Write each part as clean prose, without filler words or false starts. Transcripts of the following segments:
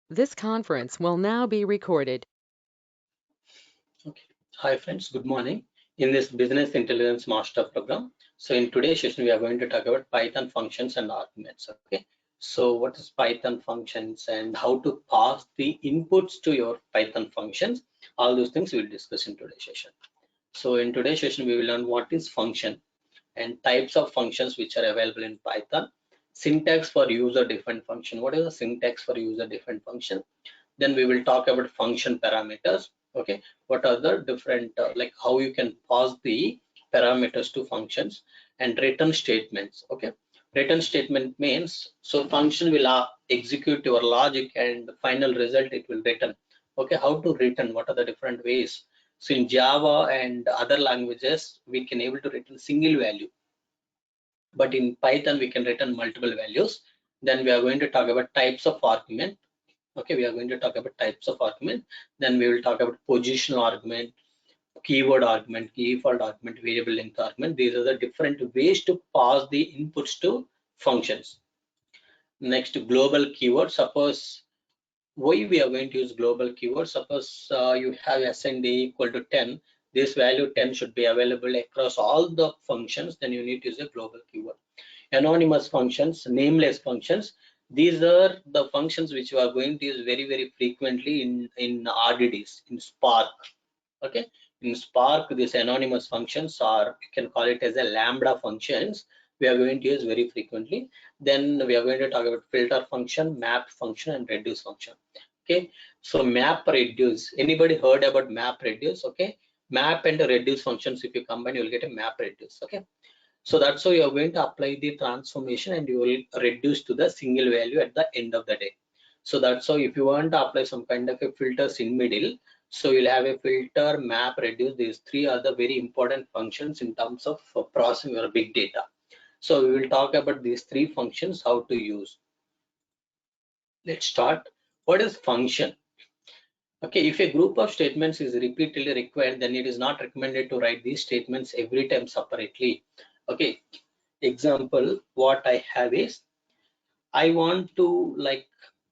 This conference will now be recorded. Okay. Hi friends, good morning. In this Business Intelligence Master program, so in today's session, we are going to talk about Python functions and arguments. Okay. So what is Python functions and how to pass the inputs to your Python functions? All those things we will discuss in today's session. So in today's session, we will learn what is function and types of functions which are available in Python, syntax for user-defined function. What is the syntax for user-defined function? Then we will talk about function parameters. Okay, what are the different like how you can pass the parameters to functions, and return statements. Okay, return statement means so function will execute your logic and the final result it will return. Okay, how to return, what are the different ways? So in Java and other languages we can able to return single value, but in Python we can return multiple values. Then we are going to talk about types of argument. Okay, we are going to talk about types of argument. Then we will talk about positional argument, keyword argument, default argument, variable length argument. These are the different ways to pass the inputs to functions. Next, global keyword. Suppose why we are going to use global keyword. Suppose you have assigned a equal to 10. This value 10 should be available across all the functions. Then you need to use a global keyword. Anonymous functions, nameless functions. These are the functions which you are going to use very frequently in RDDs, in Spark. Okay, in Spark, these anonymous functions, or you can call it as a Lambda functions, we are going to use very frequently. Then we are going to talk about filter function, map function, and reduce function. Okay, so map reduce, anybody heard about map reduce? Okay, map and reduce functions, if you combine, you will get a map reduce. Okay, so that's how you are going to apply the transformation and you will reduce to the single value at the end of the day. So that's how if you want to apply some kind of a filters in middle, so you'll have a filter, map, reduce. These three are the very important functions in terms of processing your big data. So we will talk about these three functions, how to use. Let's start. What is function? Okay, if a group of statements is repeatedly required, then it is not recommended to write these statements every time separately. Okay, example, what I have is, I want to like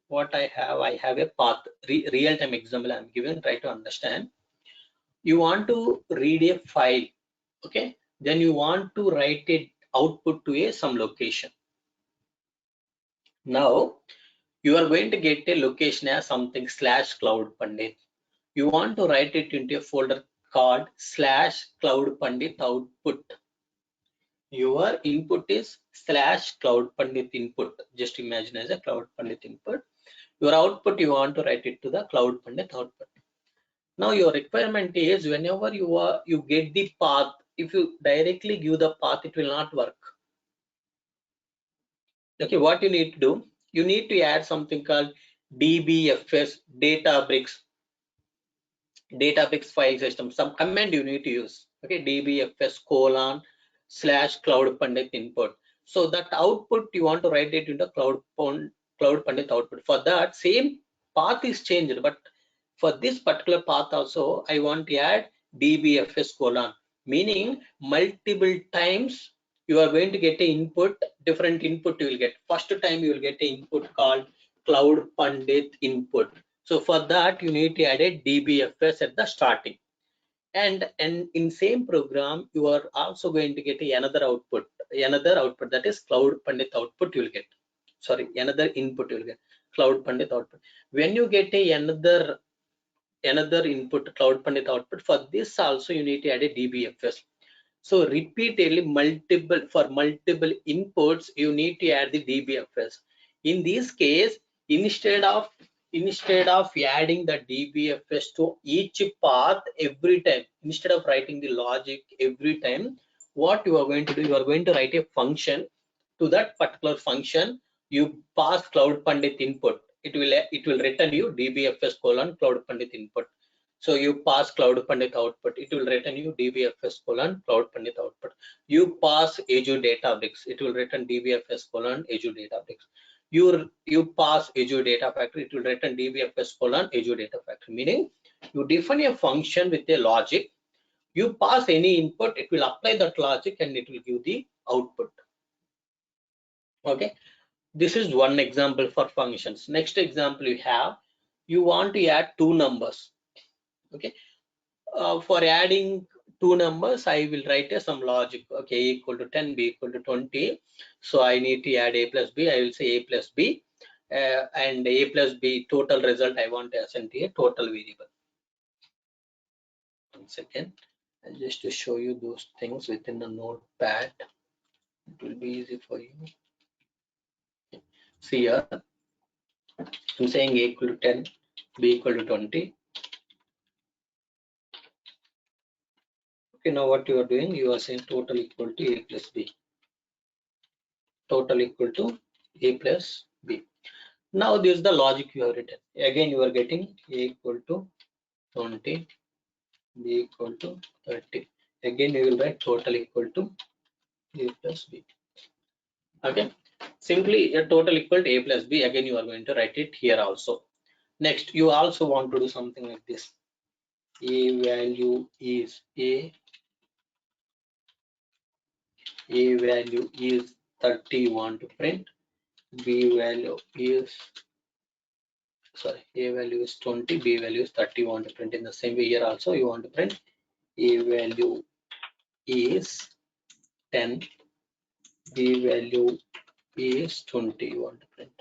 what I have a path, real-time example I'm given, try to understand. You want to read a file, okay, then you want to write it output to a some location. Now you are going to get a location as something slash cloud pandit. You want to write it into a folder called slash cloud pandit output. Your input is slash cloud pandit input. Just imagine as a cloud pandit input. Your output, you want to write it to the cloud pandit output. Now your requirement is whenever you get the path, if you directly give the path, it will not work. Okay, what you need to do, you need to add something called dbfs databricks file system, some command you need to use. Okay, dbfs colon slash cloud pandit input. So that output you want to write it into cloud pandit output. For that, same path is changed, but for this particular path also I want to add dbfs colon, meaning multiple times you are going to get an input, different input you will get. First time you will get an input called cloud pandit input. So for that you need to add a dbfs at the starting, and in same program you are also going to get another output that is cloud pandit output you will get. Sorry, another input you will get cloud pandit output. When you get another input cloud pandit output, for this also you need to add a dbfs. So repeatedly multiple inputs you need to add the dbfs. In this case, instead of adding the dbfs to each path every time, instead of writing the logic every time, what you are going to do, you are going to write a function. To that particular function you pass cloud pandit input, it will return you dbfs colon cloud pandit input. So you pass cloud pandit output, it will return you dbfs colon cloud pandit output. You pass azure databricks, it will return dbfs colon azure databricks. You pass azure data factory, it will return dbfs colon azure data factory. Meaning you define a function with a logic, you pass any input, it will apply that logic and it will give the output. Okay, this is one example for functions. Next example you have you want to add two numbers. Okay, for adding two numbers, I will write some logic. Okay, A equal to 10, B equal to 20. So I need to add A plus B. I will say A plus B, and A plus B total result I want to assign to a total variable. 1 second, and just to show you those things within the notepad, it will be easy for you. See here, I'm saying A equal to 10, B equal to 20. Okay, now what you are doing, you are saying total equal to A plus B. Total equal to A plus B. Now this is the logic you have written. Again, you are getting A equal to 20, B equal to 30. Again, you will write total equal to A plus B. Okay, simply a total equal to A plus B. Again, you are going to write it here also. Next, you also want to do something like this. A value is A value is 30 you want to print. B value is, sorry, A value is 20, B value is 30 you want to print. In the same way here also you want to print A value is 10, B value is 20 you want to print.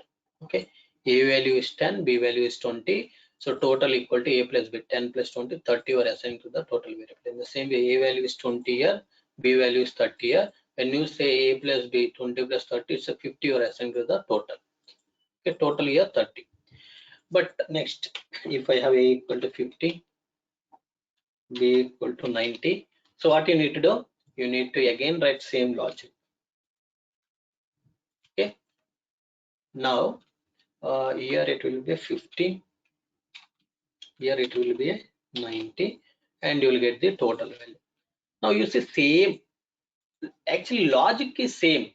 Okay, A value is 10, B value is 20. So total equal to A plus B, 10 plus 20, 30 you are assigning to the total variable. In the same way, A value is 20 here, B value is 30 here. When you say A plus B, 20 plus 30, it's a 50 you are assigning to the total. Okay, total here 30. But next, if I have A equal to 50, B equal to 90, so what you need to do? You need to again write same logic. Okay, now here it will be 50, here it will be 90, and you will get the total value. Now you see same, actually logic is same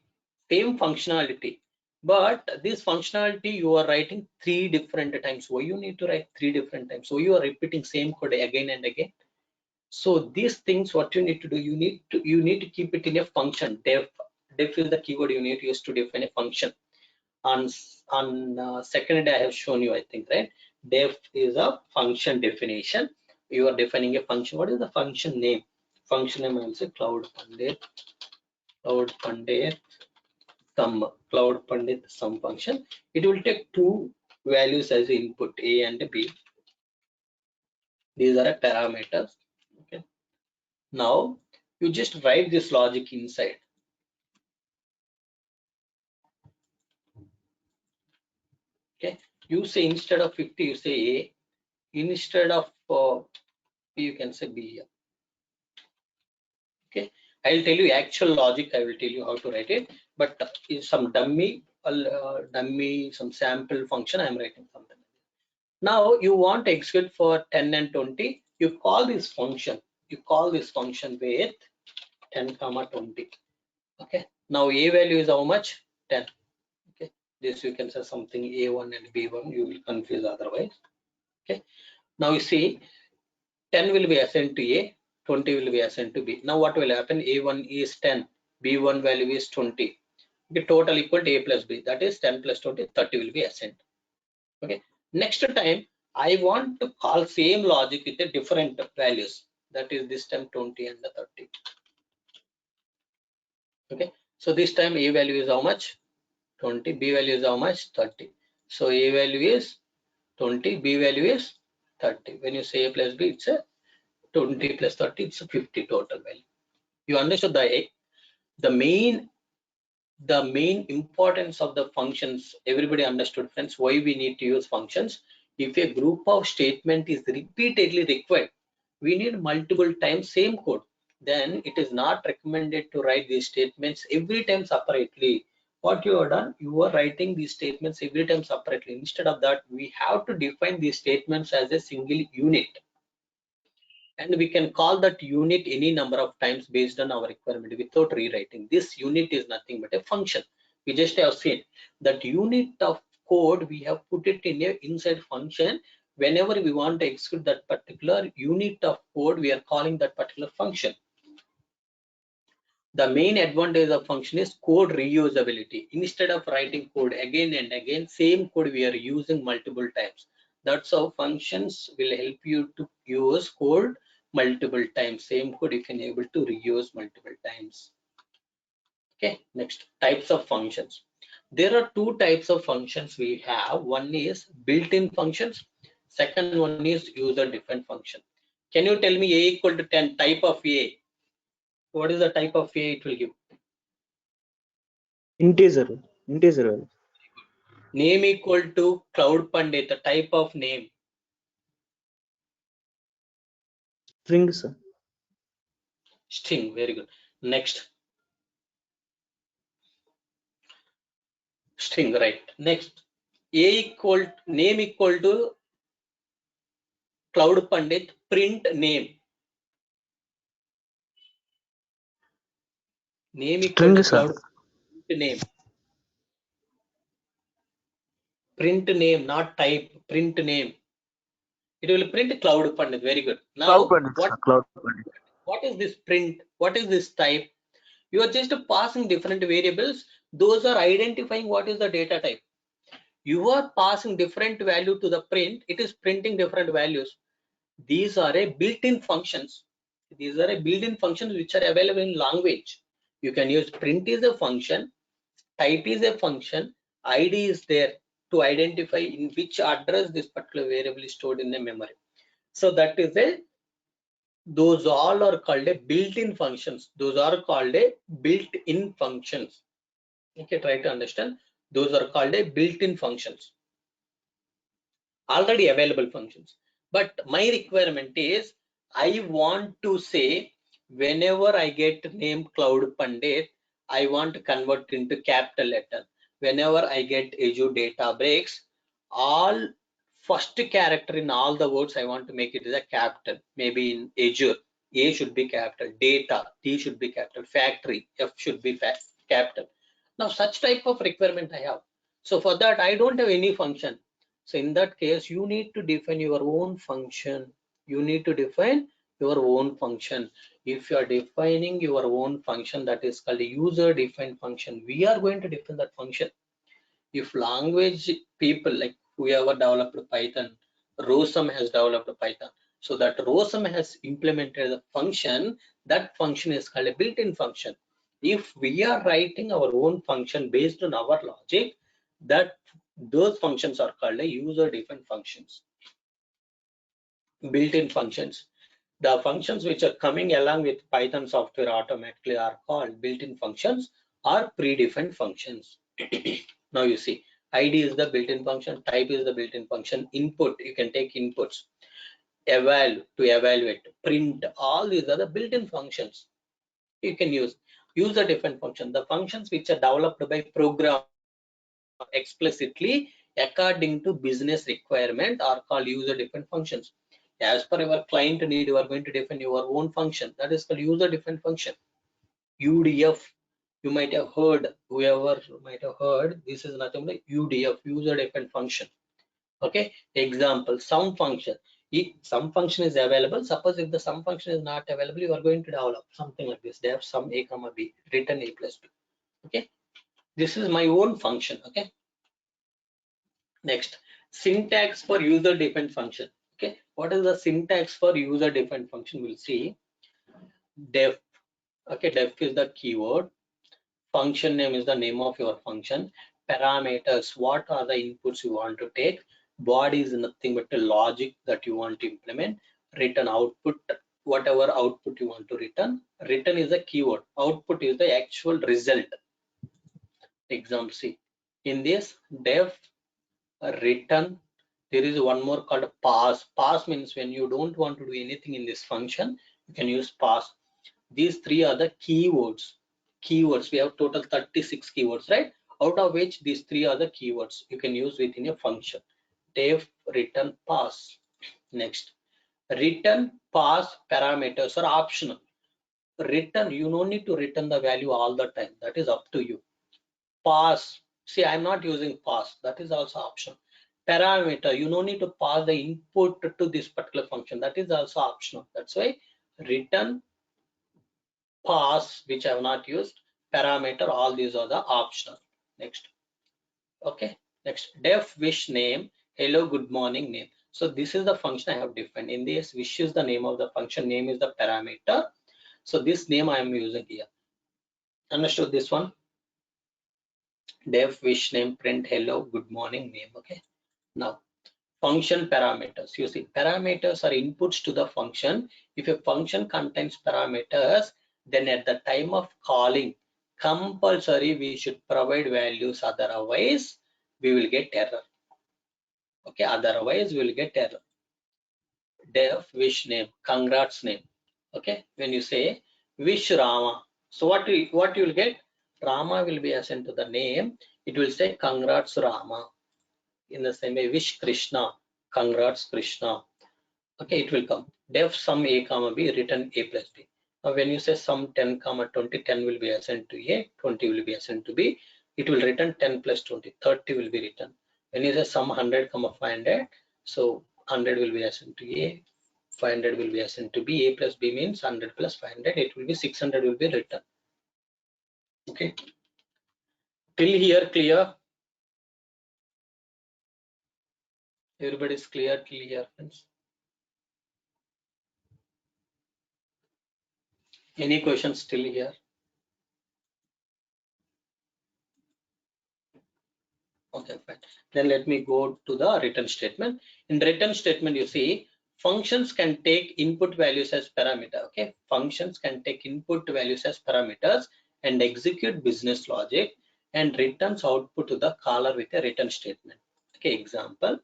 functionality, but this functionality you are writing 3 different times. Why you need to write 3 different times? So you are repeating same code again and again. So these things, what you need to do, you need to keep it in a function. Def is the keyword you need to use to define a function. On second day I have shown you, I think, right? Def is a function definition. You are defining a function. What is the function name? Function name I will say Cloud Pandit sum function. It will take two values as input, A and B. These are parameters. Okay, now you just write this logic inside. Okay, you say instead of 50 you say A, instead of B you can say B here. Okay, I will tell you actual logic, I will tell you how to write it, but some dummy some sample function I am writing something. Now you want to execute for 10 and 20, you call this function with 10 comma 20. Okay, now A value is how much? 10. Okay, this you can say something A1 and B1, you will confuse otherwise. Okay, now you see 10 will be assigned to A, 20 will be assigned to B. Now what will happen? A1 is 10, B1 value is 20. The total equal to A plus B, that is 10 plus 20, 30 will be assigned. Okay, next time I want to call same logic with a different values, that is this time 20 and the 30. Okay, so this time A value is how much? 20, B value is how much? 30. So A value is 20, B value is 30. When you say A plus B, it's a 20 plus 30, it's a 50 total value. You understood the main importance of the functions. Everybody understood, friends, why we need to use functions. If a group of statement is repeatedly required, we need multiple times same code, then it is not recommended to write these statements every time separately. What you have done, you are writing these statements every time separately. Instead of that, we have to define these statements as a single unit, and we can call that unit any number of times based on our requirement without rewriting. This unit is nothing but a function. We just have seen that unit of code, we have put it in a inside function. Whenever we want to execute that particular unit of code, we are calling that particular function. The main advantage of function is code reusability. Instead of writing code again and again, same code we are using multiple times. That's how functions will help you to use code multiple times. Same code you can able to reuse multiple times. Okay, next, types of functions. There are two types of functions we have. One is built-in functions. Second one is user-defined function. Can you tell me A equal to 10 type of A? What is the type of A it will give? Integer. Name equal to Cloud Pandit, the type of name. String, sir. String, very good. Next, string, right. Next, name equal to Cloud Pandit, print name. Name equal to String, sir. Cloud name. Print name, not type, print name. It will print Cloud Pandit, very good. Cloud Now, Pandit, sir. Cloud Pandit. what is this print? What is this type? You are just passing different variables. Those are identifying what is the data type. You are passing different value to the print. It is printing different values. These are a built-in functions. These are a built-in functions which are available in language. You can use print is a function, type is a function, ID is there to identify in which address this particular variable is stored in the memory. So that is those all are called a built-in functions. Those are called a built-in functions. Okay, try to understand. Those are called a built-in functions, already available functions. But my requirement is I want to say whenever I get name Cloud Pandit, I want to convert into capital letter. Whenever I get Azure Databricks, all first character in all the words I want to make it as a capital. Maybe in Azure, A should be capital, data, T should be capital, factory, F should be capital. Now such type of requirement I have. So for that I don't have any function. So in that case, you need to define your own function. You need to define your own function. If you are defining your own function, that is called a user-defined function. We are going to define that function. If language people like whoever developed Python, Rosum has developed Python. So that Rosum has implemented the function, that function is called a built-in function. If we are writing our own function based on our logic, that those functions are called a user-defined functions. Built-in functions. The functions which are coming along with Python software automatically are called built-in functions or predefined functions. Now you see, ID is the built-in function, type is the built-in function, input, you can take inputs, eval to evaluate, print, all these are the built-in functions. You can use user-defined function, the functions which are developed by programmers explicitly according to business requirement are called user-defined functions. As per your client need, you are going to define your own function, that is called user-defined function. UDF, you might have heard, whoever might have heard, this is nothing but UDF, user-defined function. Okay, example, sum function. If sum function is available, suppose if the sum function is not available, you are going to develop something like this, def sum a comma b, return a plus b. Okay, this is my own function. Okay, next, syntax for user-defined function. Okay, what is the syntax for user-defined function? We'll see. Def. Okay, def is the keyword. Function name is the name of your function. Parameters, what are the inputs you want to take? Body is nothing but a logic that you want to implement. Return output, whatever output you want to return. Return is the keyword. Output is the actual result. Example C. In this def return, there is one more called pass. Pass means when you don't want to do anything in this function, you can use pass. These three are the keywords. We have total 36 keywords, right? Out of which these three are the keywords you can use within a function. Def return pass. Next, return pass parameters are optional. Return, you don't need to return the value all the time, that is up to you. Pass, see, I'm not using pass, that is also optional. Parameter, you don't need to pass the input to this particular function, that is also optional. That's why return, pass, which I have not used, parameter, all these are the optional. Next, okay, next, def wish name hello, good morning name. So this is the function I have defined. In this, wish is the name of the function, name is the parameter. So this name I am using here. Understood this one? Def wish name print hello, good morning name. Okay. Now function parameters. You see, parameters are inputs to the function. If a function contains parameters, then at the time of calling, compulsory we should provide values. Otherwise, we will get error. Okay, otherwise we will get error. Def wish name, congrats name. Okay, when you say wish Rama, so what you will get? Rama will be assigned to the name. It will say congrats Rama. In the same way, wish Krishna, congrats Krishna. Okay, it will come. Def sum a comma b written a plus b. Now when you say sum 10 comma 20, 10 will be assigned to a, 20 will be assigned to b. It will return 10 plus 20, 30 will be written. When you say sum 100 comma 500, so 100 will be assigned to a, 500 will be assigned to b. A plus b means 100 plus 500. It will be 600 will be written. Okay. Till here clear? Everybody is clear till here, friends? Any questions still here? Okay, fine. Then let me go to the return statement. In return statement, you see functions can take input values as parameter. Okay, functions can take input values as parameters and execute business logic and returns output to the caller with a return statement. Okay, example.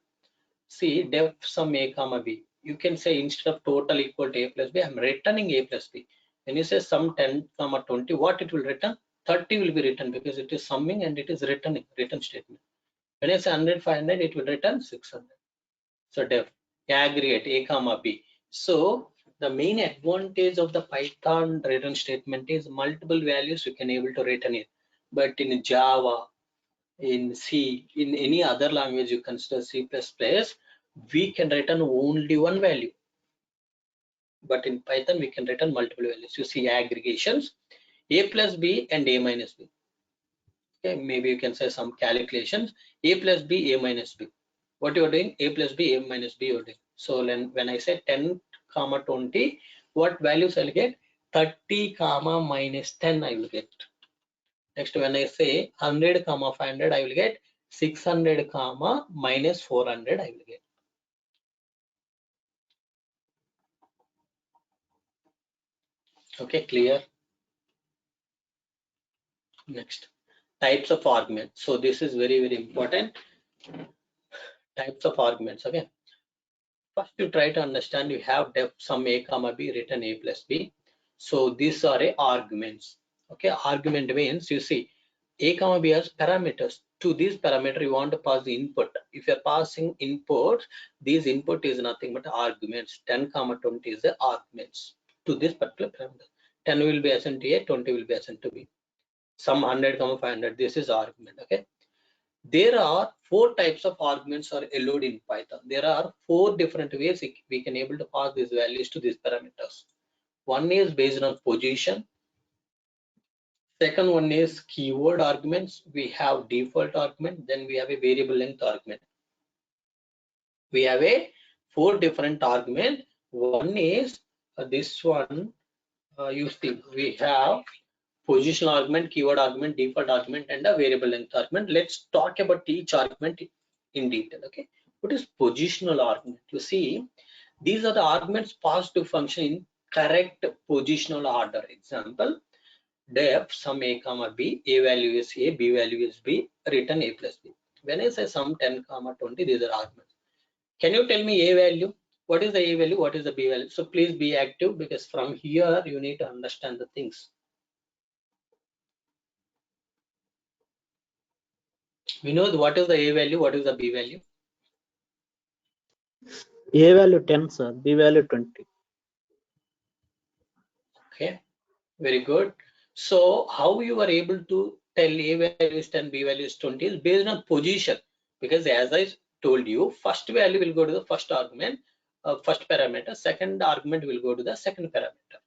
See def sum a comma b. You can say instead of total equal to a plus b, I'm returning a plus b. When you say sum 10 comma 20, what it will return? 30 will be written because it is summing and it is returning return statement. When I say 100, 500, it will return 600. So def aggregate a comma b. So the main advantage of the Python return statement is multiple values you can able to return it. But in Java, in C, in any other language you consider C++, we can return only one value. But in Python, we can return multiple values. You see aggregations, a plus b and a minus b. Okay, maybe you can say some calculations, a plus b, a minus b. What you are doing, a plus b, a minus b you are doing. So when I say 10 comma 20, what values I'll get? 30 comma minus 10 I will get. Next, when I say 100 comma 500, I will get 600 comma minus 400 I will get. Okay, clear? Next, types of arguments. So this is very, very important. Types of arguments. Okay. First, you try to understand you have def sum a comma b written a plus b. So these are arguments. Okay, argument means you see a comma b has parameters. To this parameter, you want to pass the input. If you're passing input, this input is nothing but arguments. 10 comma 20 is the arguments to this particular parameter. 10 will be assigned to a, 20 will be assigned to b. Some 100 comma 500. This is argument. Okay. There are 4 types of arguments are allowed in Python. There are 4 different ways we can able to pass these values to these parameters. One is based on position. Second one is keyword arguments. We have default argument. Then we have a variable length argument. We have a 4 different argument. One is this one. You see, we have positional argument, keyword argument, default argument, and a variable length argument. Let's talk about each argument in detail. Okay, what is positional argument? You see, these are the arguments passed to function in correct positional order. Example, def sum a comma b, a value is a, b value is b, return a plus b. When I say sum 10 comma 20, these are arguments. Can you tell me a value? What is the a value? What is the b value? So please be active because from here you need to understand the things. We know what is the a value, what is the b value. A value 10, sir. B value 20. Okay, very good. So how you are able to tell a value is 10, b value is 20 is based on position, because as I told you, first value will go to the first argument, first parameter, second argument will go to the second parameter.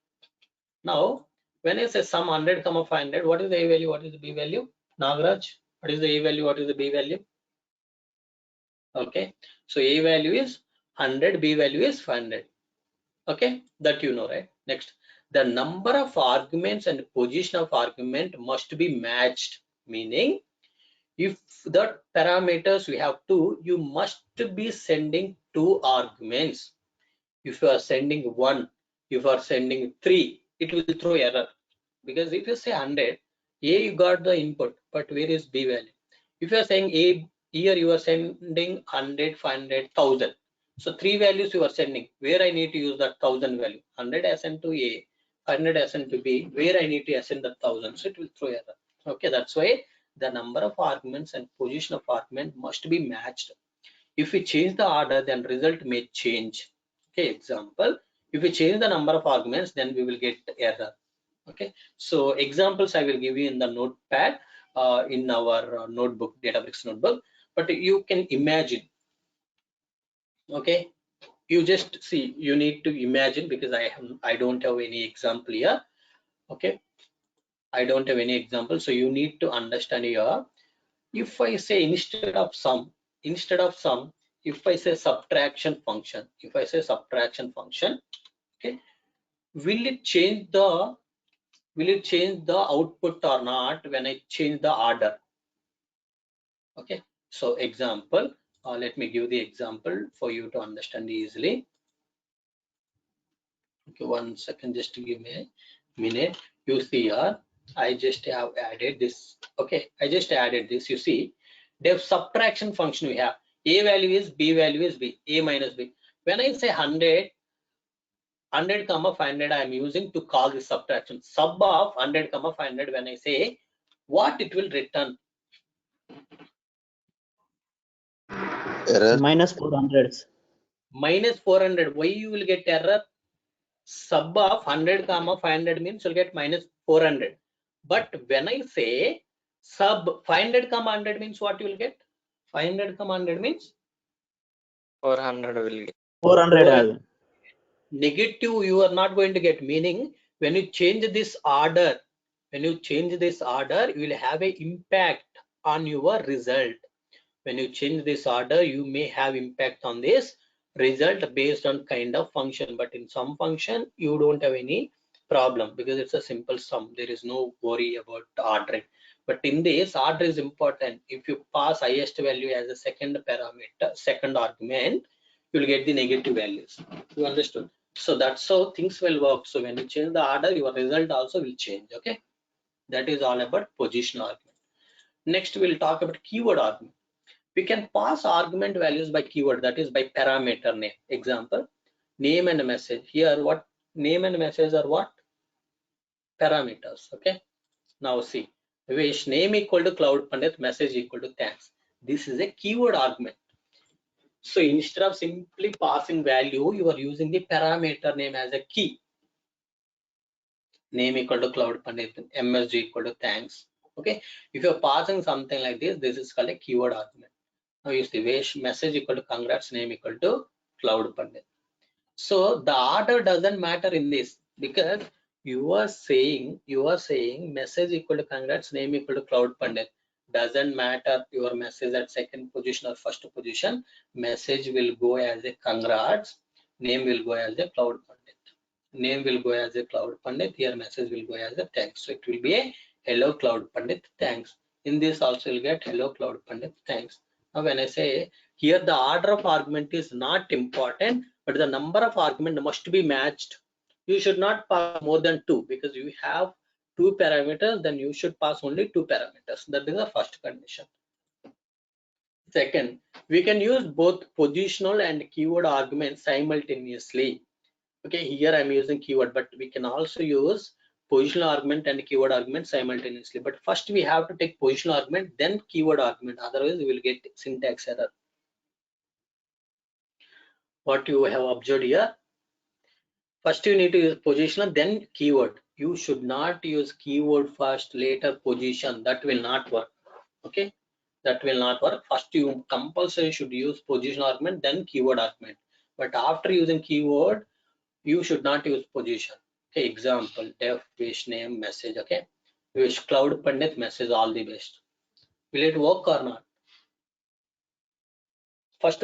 Now when I say sum 100 comma 500, what is the a value, what is the b value? Nagaraj, what is the a value, what is the b value? Okay, so A value is 100, B value is 500. Okay, that you know, right? Next, the number of arguments and position of argument must be matched, meaning if the parameters we have two, you must be sending two arguments. If you are sending one, if you are sending three, it will throw error, because if you say 100, A you got the input, but where is B value? If you are saying A, here you are sending 100, 500, 1000. So three values you are sending. Where I need to use that 1000 value? 100 ascend to A, 500 ascend to B. Where I need to ascend the 1000? So it will throw error. Okay, that's why the number of arguments and position of argument must be matched. If we change the order, then result may change. Okay, example, if we change the number of arguments, then we will get error. Okay, so examples I will give you in the notepad, in our notebook, Databricks notebook, but you can imagine. Okay, you just see, you need to imagine, because I don't have any example here. Okay, I don't have any example, so you need to understand here. If I say instead of sum, if I say subtraction function, okay, will it change the output or not when I change the order? Okay, so example, let me give the example for you to understand easily. Okay, 1 second, just to give me a minute. You see here, I just have added this. Okay, I just added this. You see, the subtraction function we have. A value is B value is B, A minus B. When I say 100, 500, I am using to call this subtraction. Sub of 100, 500, when I say, what it will return? Error. Minus 400. Minus 400. Why you will get error? Sub of 100, 500 means you'll get minus 400. But when I say sub 500, 100 means what you will get? 500, 100 means 400 will get. 400. Negative you are not going to get, meaning when you change this order, you will have an impact on your result. When you change this order, you may have impact on this result based on kind of function, but in some function you don't have any problem because it's a simple sum. There is no worry about ordering. But in this, order is important. If you pass highest value as a second parameter, second argument, you will get the negative values. You understood? So that's how things will work. So when you change the order, your result also will change. Okay, that is all about positional argument. Next, we'll talk about keyword argument. We can pass argument values by keyword, that is by parameter name. Example, name and message. Here, what name and message are what? Parameters. Okay. Now see, wish name equal to Cloud Pandit, message equal to thanks. This is a keyword argument. So instead of simply passing value, you are using the parameter name as a key. Name equal to Cloud Pandit, MSG equal to thanks. Okay. If you're passing something like this, this is called a keyword argument. Now you see, wish message equal to congrats, name equal to Cloud Pandit. So the order doesn't matter in this, because you are saying message equal to congrats, name equal to Cloud Pandit. Doesn't matter your message at second position or first position, message will go as a congrats, name will go as a Cloud Pandit. Name will go as a Cloud Pandit, here message will go as a thanks. So it will be a hello Cloud Pandit, thanks. In this also you'll get hello Cloud Pandit, thanks. Now when I say here, the order of argument is not important, but the number of argument must be matched. You should not pass more than two, because you have two parameters, then you should pass only two parameters. That is the first condition. Second, we can use both positional and keyword arguments simultaneously. Okay, here I'm using keyword, but we can also use positional argument and keyword argument simultaneously. But first we have to take positional argument, then keyword argument. Otherwise, we will get syntax error. What you have observed here, first you need to use positional, then keyword. You should not use keyword first, later position. That will not work. Okay, that will not work. First you compulsory should use positional argument, then keyword argument. But after using keyword, you should not use position. Okay, example, def wish name message. Okay, wish Cloud Pandit message all the best. Will it work or not? First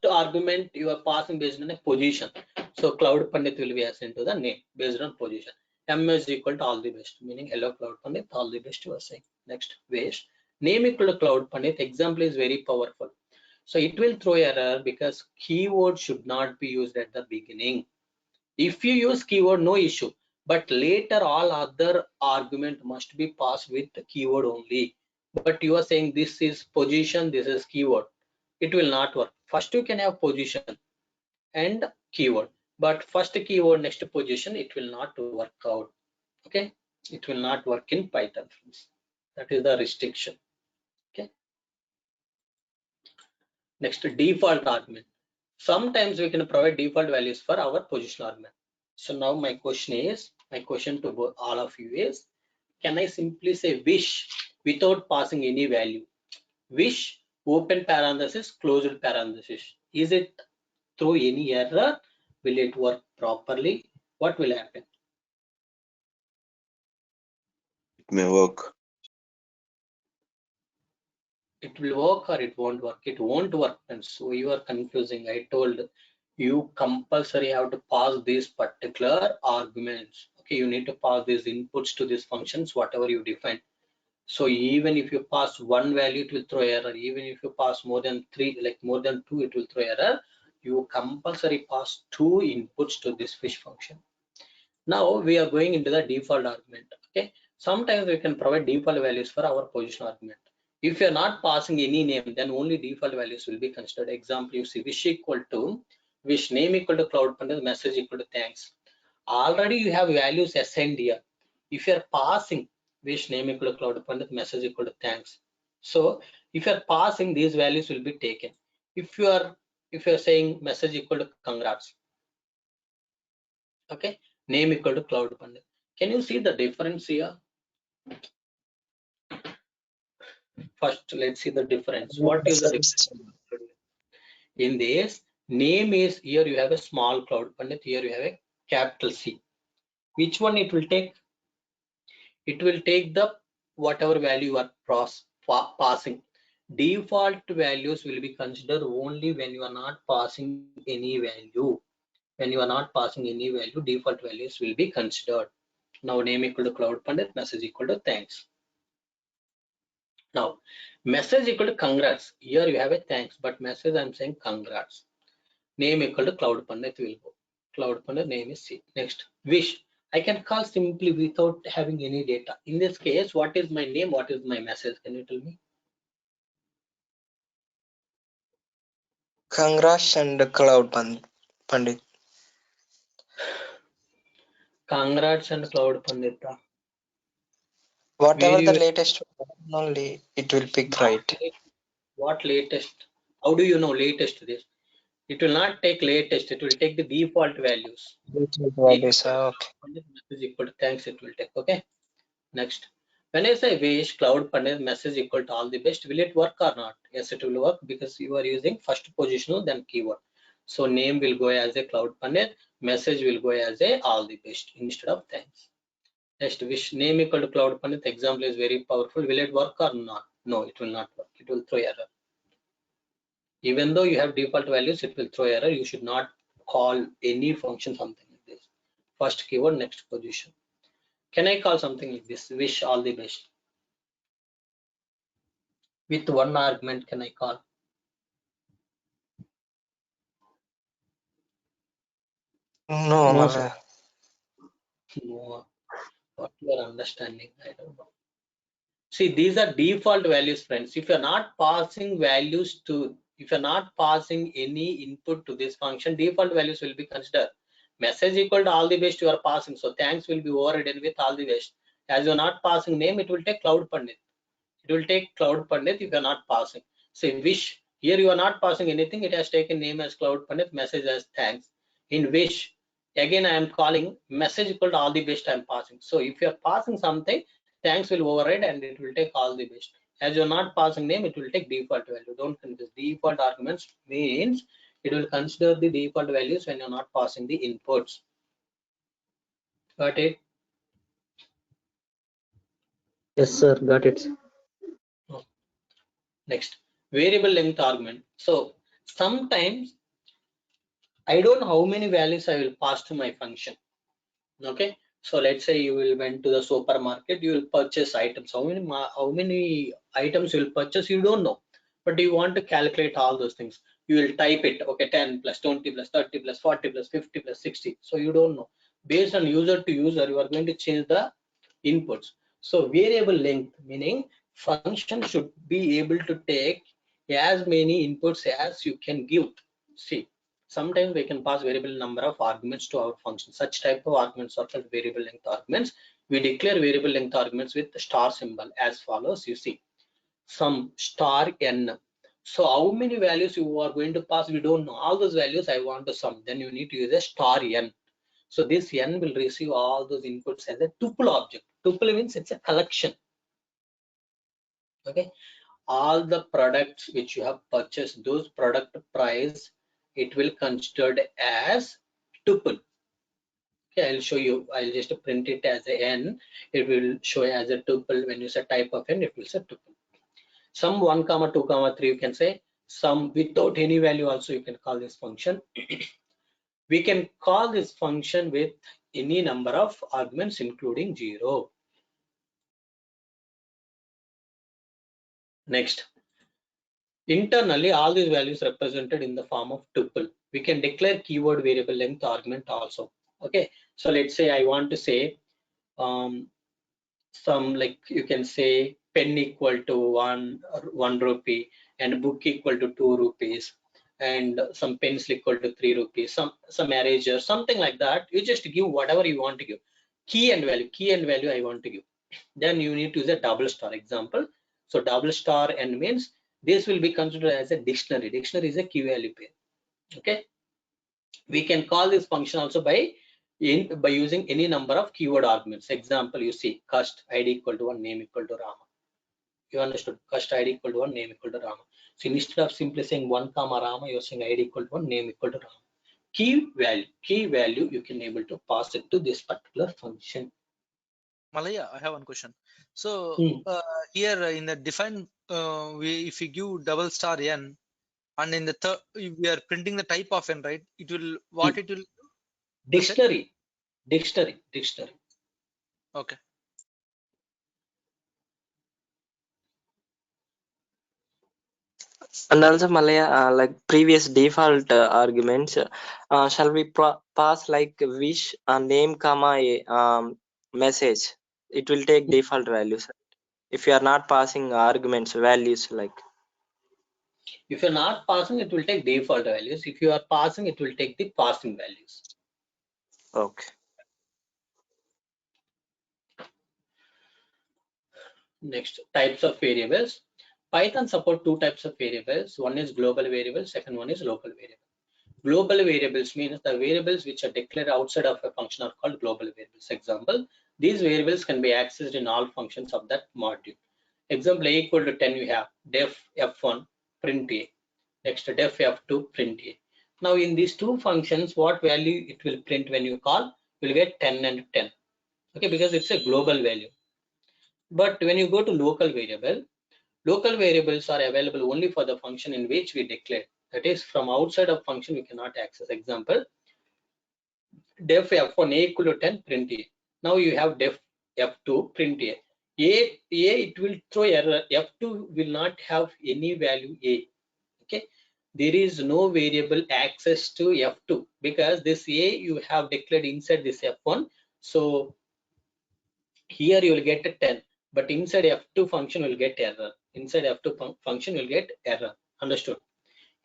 argument you are passing based on a position. So Cloud Pandit will be assigned to the name based on position. M is equal to all the best, meaning hello Cloud Pandit, all the best you are saying. Next, waste. Name equal to Cloud Pandit. Example is very powerful. So it will throw error because keyword should not be used at the beginning. If you use keyword, no issue, but later all other argument must be passed with the keyword only. But you are saying this is position, this is keyword. It will not work. First you can have position and keyword, but first keyword next position, it will not work out. Okay, it will not work in Python. That is the restriction. Okay, next, default argument. Sometimes we can provide default values for our positional argument. So now my question to both all of you is, can I simply say wish without passing any value? Wish open parenthesis, closed parenthesis. Is it through any error? Will it work properly? What will happen? It may work. It will work or it won't work? It won't work. And so you are confusing. I told you compulsory have to pass these particular arguments. Okay, you need to pass these inputs to these functions, whatever you define. So even if you pass one value, it will throw error. Even if you pass more than three, like more than two, it will throw error. You compulsory pass two inputs to this fish function. Now we are going into the default argument. Okay, sometimes we can provide default values for our position argument. If you're not passing any name, then only default values will be considered. Example, you see wish equal to wish, name equal to Cloud Pandit, message equal to thanks. Already you have values assigned here. If you're passing wish, name equal to Cloud Pandit, message equal to thanks. So if you're passing, these values will be taken. If you're saying message equal to congrats, okay, name equal to Cloud Pandit. Can you see the difference here? First, let's see the difference. What is the difference? In this, name is here you have a small Cloud Pandit, here you have a capital C. Which one it will take? It will take the whatever value you are passing. Default values will be considered only when you are not passing any value. When you are not passing any value, default values will be considered. Now name equal to Cloud Pandit, message equal to thanks. Now message equal to congrats. Here you have a thanks, but message I'm saying congrats. Name equal to Cloud Pandit will go. Cloud Pandit name is C. Next, wish. I can call simply without having any data. In this case, what is my name? What is my message? Can you tell me? Congrats and Cloud Pandit. Congrats and Cloud Pandita. Whatever the latest only it will pick, right? What latest? How do you know latest this? It will not take latest. It will take the default values. Values, okay. Message equal to thanks. It will take. Okay. Next. When I say wish Cloud Pandit message equal to all the best, will it work or not? Yes, it will work because you are using first positional then keyword. So name will go as a Cloud Pandit, message will go as a all the best instead of thanks. Next, wish name equal to Cloud Pandit. Example is very powerful. Will it work or not? No, it will not work. It will throw error. Even though you have default values, it will throw error. You should not call any function something like this. First keyword, next position. Can I call something like this? Wish all the best. With one argument, can I call? No, sir. No. What you are understanding? I don't know. See, these are default values, friends. If you're not passing values to, if you're not passing any input to this function, default values will be considered. Message equal to all the best you are passing. So thanks will be overridden with all the best. As you're not passing name, it will take Cloud Pandit. It will take Cloud Pandit if you're not passing. Say wish, here you are not passing anything. It has taken name as Cloud Pandit, message as thanks. In wish, again I am calling message equal to all the best I'm passing. So if you're passing something, thanks will override and it will take all the best. As you're not passing name, it will take default value. Don't confuse. Default arguments means it will consider the default values when you're not passing the inputs. Got it? Yes, sir. Got it. Next, variable length argument. So sometimes I don't know how many values I will pass to my function. Okay, so let's say you will went to the supermarket, you will purchase items. How many items you will purchase, you don't know, but you want to calculate all those things. You will type it, okay, 10 plus 20 plus 30 plus 40 plus 50 plus 60. So you don't know. Based on user to user, you are going to change the inputs. So variable length meaning function should be able to take as many inputs as you can give. See, sometimes we can pass variable number of arguments to our function. Such type of arguments are called variable length arguments. We declare variable length arguments with the star symbol as follows. You see, some star n. So how many values you are going to pass, we don't know. All those values I want to sum. Then you need to use a star n. So this n will receive all those inputs as a tuple object. Tuple means it's a collection. Okay, all the products which you have purchased, those product price, it will considered as tuple. Okay, I'll show you. I'll just print it as a n. It will show as a tuple. When you say type of n, it will say tuple. Some 1 comma 2 comma 3 you can say. Some without any value also you can call this function. We can call this function with any number of arguments including 0. Next, internally all these values represented in the form of tuple. We can declare keyword variable length argument also. Okay, so let's say I want to say some, like you can say pen equal to 1 rupee and book equal to 2 rupees and some pencil equal to 3 rupees, some eraser, something like that. You just give whatever you want to give. Key and value I want to give. Then you need to use a double star example. So double star n means this will be considered as a dictionary. Dictionary is a key value pair. Okay, we can call this function also by using any number of keyword arguments. Example, you see cust id equal to 1, name equal to Rama. You understood? Cust id equal to 1, name equal to Rama. So instead of simply saying 1 comma Rama, you're saying id equal to 1, name equal to Rama. Key value you can able to pass it to this particular function. Malaya, I have one question. So here in the define, if you give double star n, and in the third we are printing the type of n, right? It will it will dictionary. Okay. And also Malaya, like previous default arguments, shall we pass like wish name comma a message? It will take default values. If you are not passing arguments values, like if you're not passing, it will take default values. If you are passing, it will take the passing values. okay. Next, types of variables. Python support 2 types of variables. One is global variable, second one is local variable. Global variables means the variables which are declared outside of a function are called global variables. Example, these variables can be accessed in all functions of that module. Example, a equal to 10, you have def f1 print a. Next, def f2 print a. Now in these two functions, what value it will print when you call? You will get 10 and 10. Okay, because it's a global value. But when you go to local variables are available only for the function in which we declare. That is, from outside of function we cannot access. Example, def f1 a equal to 10 print a. Now you have def f2 print a. It will throw error. F2 will not have any value a. Okay, there is no variable access to f2 because this a you have declared inside this f1. So here you will get a 10, but inside f2 function will get error. Inside f2 function will get error. Understood?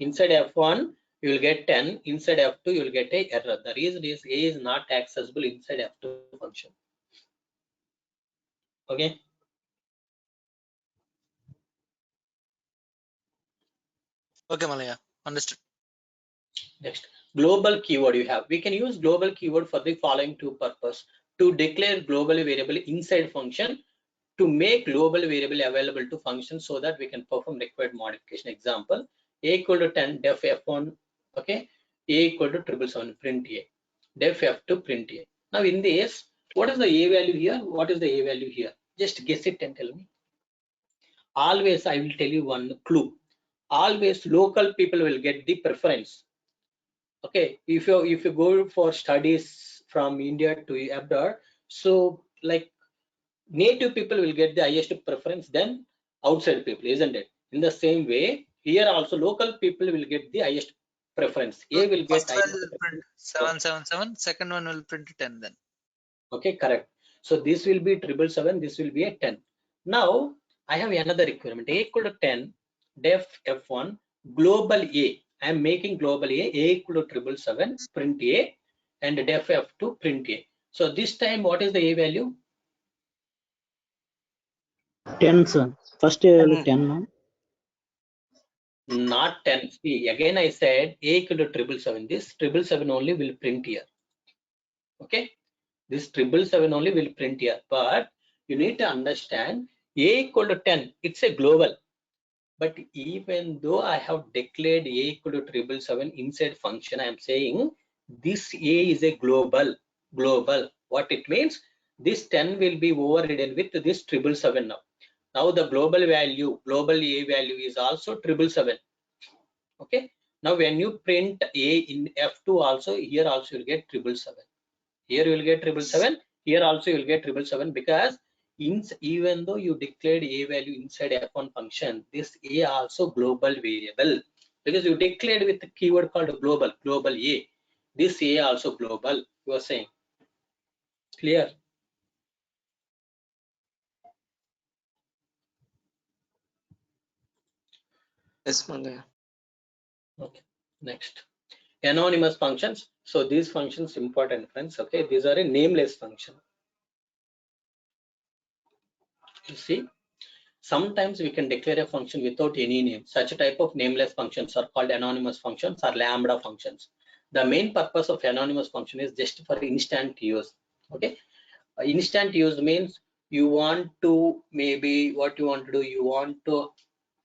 Inside f1 you will get 10, inside f2 you will get a error. The reason is a is not accessible inside f2 function. Okay, Okay, Malaya, understood. next, global keyword you have. We can use global keyword for the following two purposes: to declare global variable inside function, to make global variable available to function so that we can perform required modification. Example, a equal to 10 def f1, okay, a equal to 777 print a, def f2 print a. Now in this, what is the a value here? What is the a value here? Just guess it and tell me. Always I will tell you one clue. always local people will get the preference. Okay, if you go for studies from India to abroad, so like native people will get the highest preference than outside people, isn't it? In the same way, here also local people will get the highest preference. A will get First highest value will print preference. 777, second one will print 10 then. Okay, correct. So this will be 777, this will be a 10. Now I have another requirement. A equal to 10, def F1, global A. I am making global A equal to 777, print A, and def F2, print A. So this time, what is the A value? 10, sir. First 10, no? Not 10. See, again I said A equal to 777. This 777 only will print here. Okay, this 777 only will print here. But you need to understand A equal to 10. It's a global. But even though I have declared A equal to 777 inside function, I am saying this A is a global. What it means? This 10 will be overridden with this 777 now. Now the global value, global A value is also 777. Okay. Now when you print A in F2 also, here also you'll get 777. Here you will get 777. Here also you will get 777, because even though you declared A value inside F1 function, this A also global variable, because you declared with the keyword called global A. This A also global. You are saying clear? Yes, Malaya. Okay. Next, anonymous functions. So these functions important, friends. Okay, these are a nameless function. You see, sometimes we can declare a function without any name. Such type of nameless functions are called anonymous functions or lambda functions. The main purpose of anonymous function is just for instant use. Okay, instant use means you want to, maybe what you want to do, you want to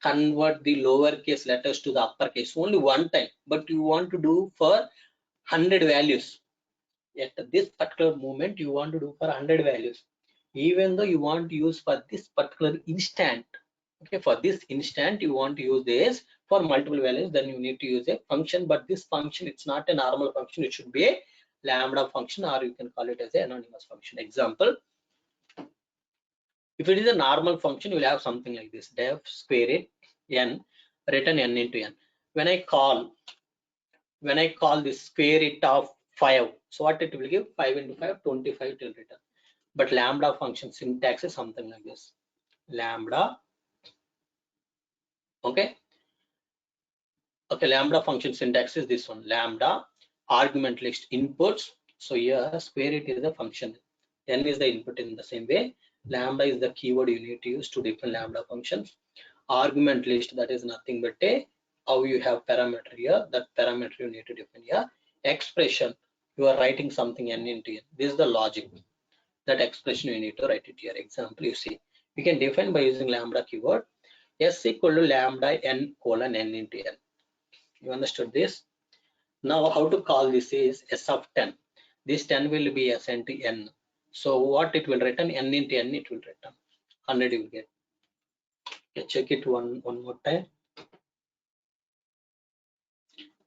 convert the lowercase letters to the uppercase only one time, but you want to do for 100 values. At this particular moment, you want to do for 100 values, even though you want to use for this particular instant. Okay, for this instant you want to use this for multiple values, then you need to use a function. But this function, it's not a normal function, it should be a lambda function, or you can call it as an anonymous function. Example, if it is a normal function, you will have something like this: def square it n, written n into n. When I call this square it of 5, so what it will give? 5 into 5, 25 till return. But lambda function syntax is something like this: lambda. Okay, lambda function syntax is this one: lambda argument list inputs. So here square it is the function, n is the input. In the same way, lambda is the keyword you need to use to define lambda functions. Argument list, that is nothing but a how you have parameter here, that parameter you need to define here. Expression, you are writing something n into n. This is the logic. That expression you need to write it here. Example, you see, we can define by using lambda keyword. S equal to lambda n colon n into n. You understood this? Now how to call this is S of 10. This 10 will be assigned to n. So what it will return? N into n it will return. 100 you will get. Okay, check it one more time.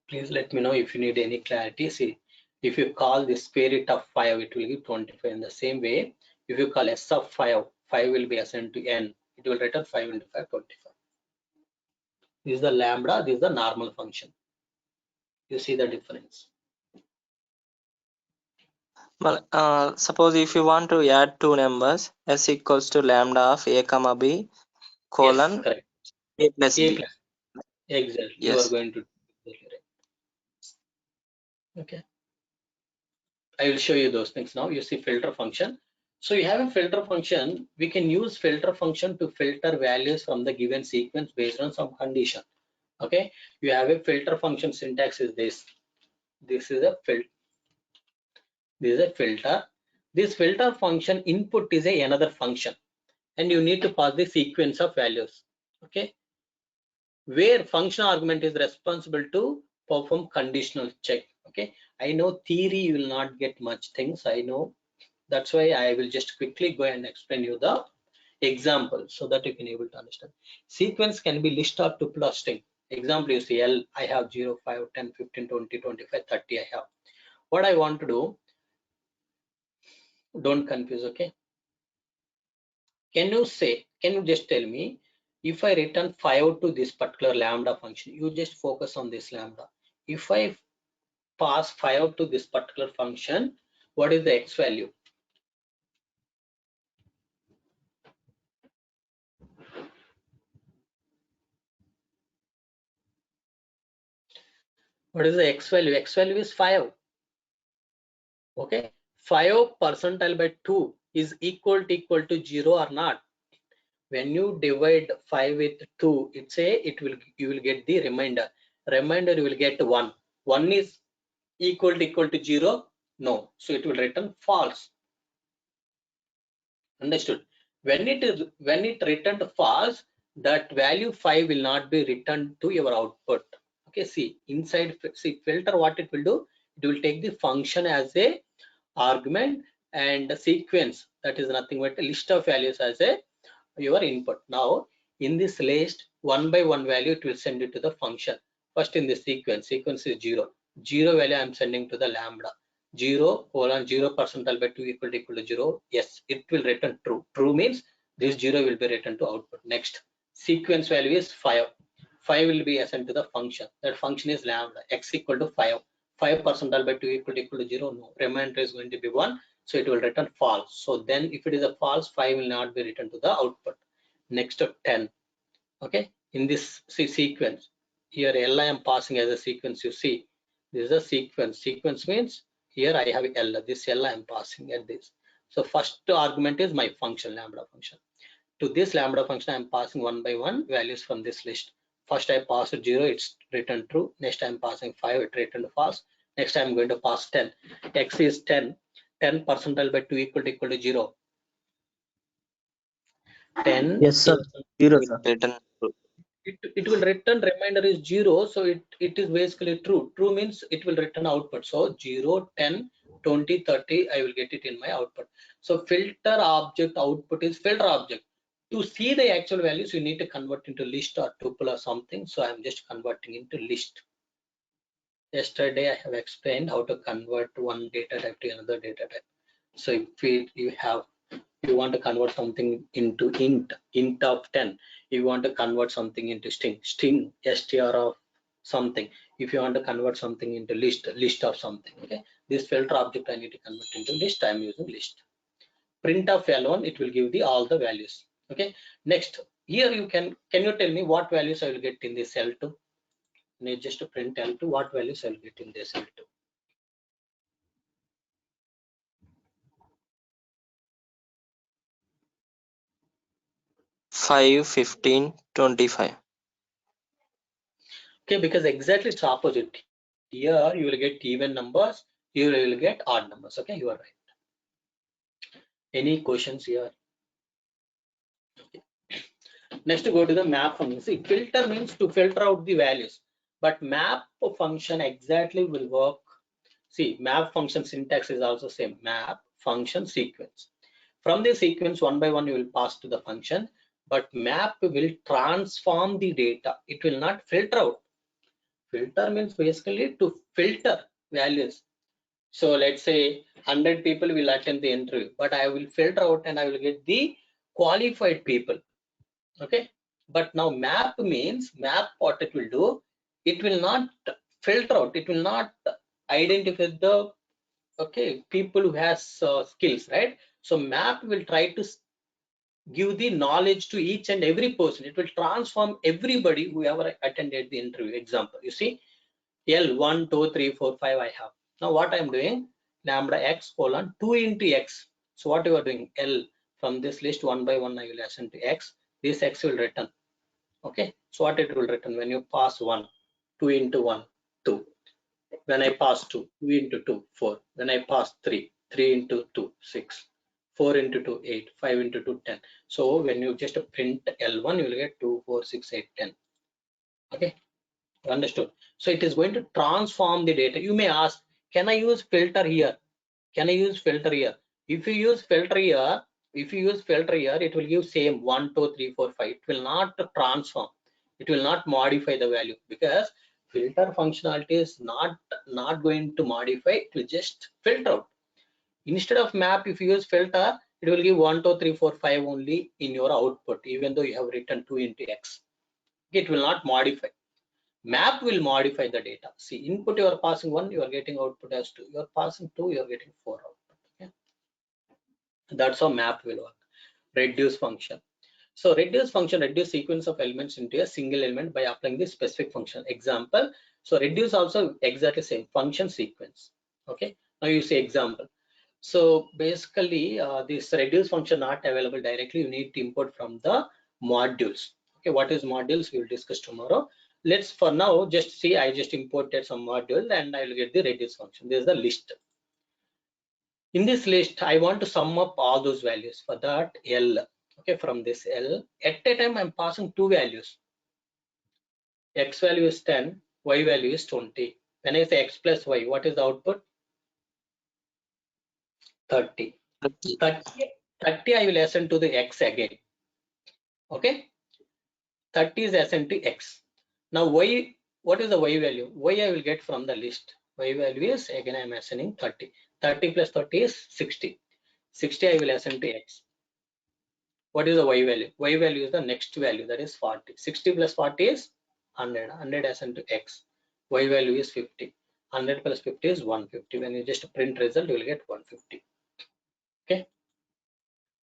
Please let me know if you need any clarity. See, if you call the square root of 5, it will give 25. In the same way, if you call S of 5, 5 will be assigned to n. It will return 5 into 5, 25. This is the lambda, this is the normal function. You see the difference. Well, suppose if you want to add two numbers, s equals to lambda of a comma b colon Yes, correct. a plus A b. plus. Exactly. You Yes. are going to do it. Okay. I will show you those things now. You see filter function. So you have a filter function. We can use filter function to filter values from the given sequence based on some condition. Okay. You have a filter function syntax is this. This is a filter. This is a filter. This filter function input is another function, and you need to pass the sequence of values. Okay. Where function argument is responsible to perform conditional check. Okay. I know theory you will not get much things. I know. That's why I will just quickly go and explain you the example so that you can able to understand. Sequence can be list or tuple or string. Example, you see L, I have 0, 5, 10, 15, 20, 25, 30 I have. What I want to do, don't confuse, okay? Can you just tell me, if I return 5 to this particular lambda function, you just focus on this lambda. If I pass 5 to this particular function, what is the x value? What is the x value? X value is 5. Okay, 5 percentile by 2 is equal to 0 or not? When you divide 5 with 2, you will get the remainder. Remainder you will get 1. 1 is equal to 0? No. So it will return false. Understood? When it returned false, that value 5 will not be returned to your output. Okay, see inside, see filter, what it will do, it will take the function as a argument and the sequence, that is nothing but a list of values as a your input. Now in this list, one by one value it will send it to the function. First in the sequence is 0 value I am sending to the lambda. 0 percentile by 2 equal to 0. Yes, it will return true. True means this 0 will be returned to output. Next, sequence value is 5 will be assigned to the function. That function is lambda x equal to 5 percentile by 2 equal to 0. No, remainder is going to be 1, so it will return false. So then if it is a false, 5 will not be returned to the output. Next to 10. Okay, in this sequence here, L I am passing as a sequence. You see, this is a sequence means here I have L, this L I am passing at this. So first argument is my function, lambda function. To this lambda function I am passing one by one values from this list. First I pass 0, it's returned true. Next I am passing 5, it returned false. Next I am going to pass 10. X is 10 percentile by 2 equal to 0. 10. Yes, sir. 0, sir. Return true. It will return remainder is 0, so it is basically true. True means it will return output. So 0, 10, 20, 30, I will get it in my output. So filter object output is filter object. To see the actual values, you need to convert into list or tuple or something. So I'm just converting into list. Yesterday I have explained how to convert one data type to another data type. So if you want to convert something into int of 10, you want to convert something into string str of something, if you want to convert something into list of something. Okay, this filter object I need to convert into list. I am using list. Print of L1, it will give the all the values. Okay, next here you can you tell me what values I will get in this L2? Need just to print L2, what values I will get in this L2? 5, 15, 25. Okay, because exactly it's opposite. Here you will get even numbers, here you will get odd numbers. Okay, you are right. Any questions here? Okay. Next, go to the map function. See, filter means to filter out the values, but map function exactly will work. See, map function syntax is also same. Map function sequence. From the sequence, one by one you will pass to the function, but map will transform the data. It will not filter out. Filter means basically to filter values. So let's say 100 people will attend the interview, but I will filter out and I will get the qualified people. Okay, but now map means what it will do, it will not filter out, it will not identify the people who has skills, right? So map will try to give the knowledge to each and every person. It will transform everybody who ever attended the interview. Example, you see L 1, 2, 3, 4, 5 I have. Now what I am doing, lambda x colon 2 into x. So what you are doing, L from this list one by one I will assign to x. This x will return. Okay, so what it will return when you pass 1, 2 into 1, 2. When I pass 2, 2 into 2, 4. When I pass 3, 3 into 2, 6. 4 into 2, 8. 5 into 2, 10. So when you just print L1, you will get 2, 4, 6, 8, 10. Okay, understood. So it is going to transform the data. You may ask, can I use filter here? Can I use filter here? If you use filter here, it will give same 1, 2, 3, 4, 5. It will not transform. It will not modify the value, because filter functionality is not going to modify, it will just filter out. Instead of map, if you use filter, it will give 1 2 3 4 5 only in your output, even though you have written 2 into x. It will not modify. Map will modify the data. See, input you are passing 1, you are getting output as 2. You are passing 2, you are getting 4 output. Okay? That's how map will work. Reduce function. So reduce function, reduce sequence of elements into a single element by applying this specific function. Example. So reduce also exactly same function sequence. Okay. Now you say example. So basically, this reduce function not available directly. You need to import from the modules. Okay. What is modules? We will discuss tomorrow. Let's for now just see. I just imported some module and I will get the reduce function. This is the list. In this list, I want to sum up all those values. For that, L. Okay, from this L, at a time I'm passing 2 values. X value is 10, Y value is 20. When I say X plus Y, what is the output? 30. 30 I will assign to the X again. Okay, 30 is assigned to X. Now Y, what is the Y value? Y I will get from the list. Y value is, again I'm assigning 30. 30 plus 30 is 60. 60 I will assign to X. What is the Y value? Y value is the next value, that is 40. 60 plus 40 is 100. 100 assigned to X. Y value is 50. 100 plus 50 is 150. When you just print result, you will get 150. Okay.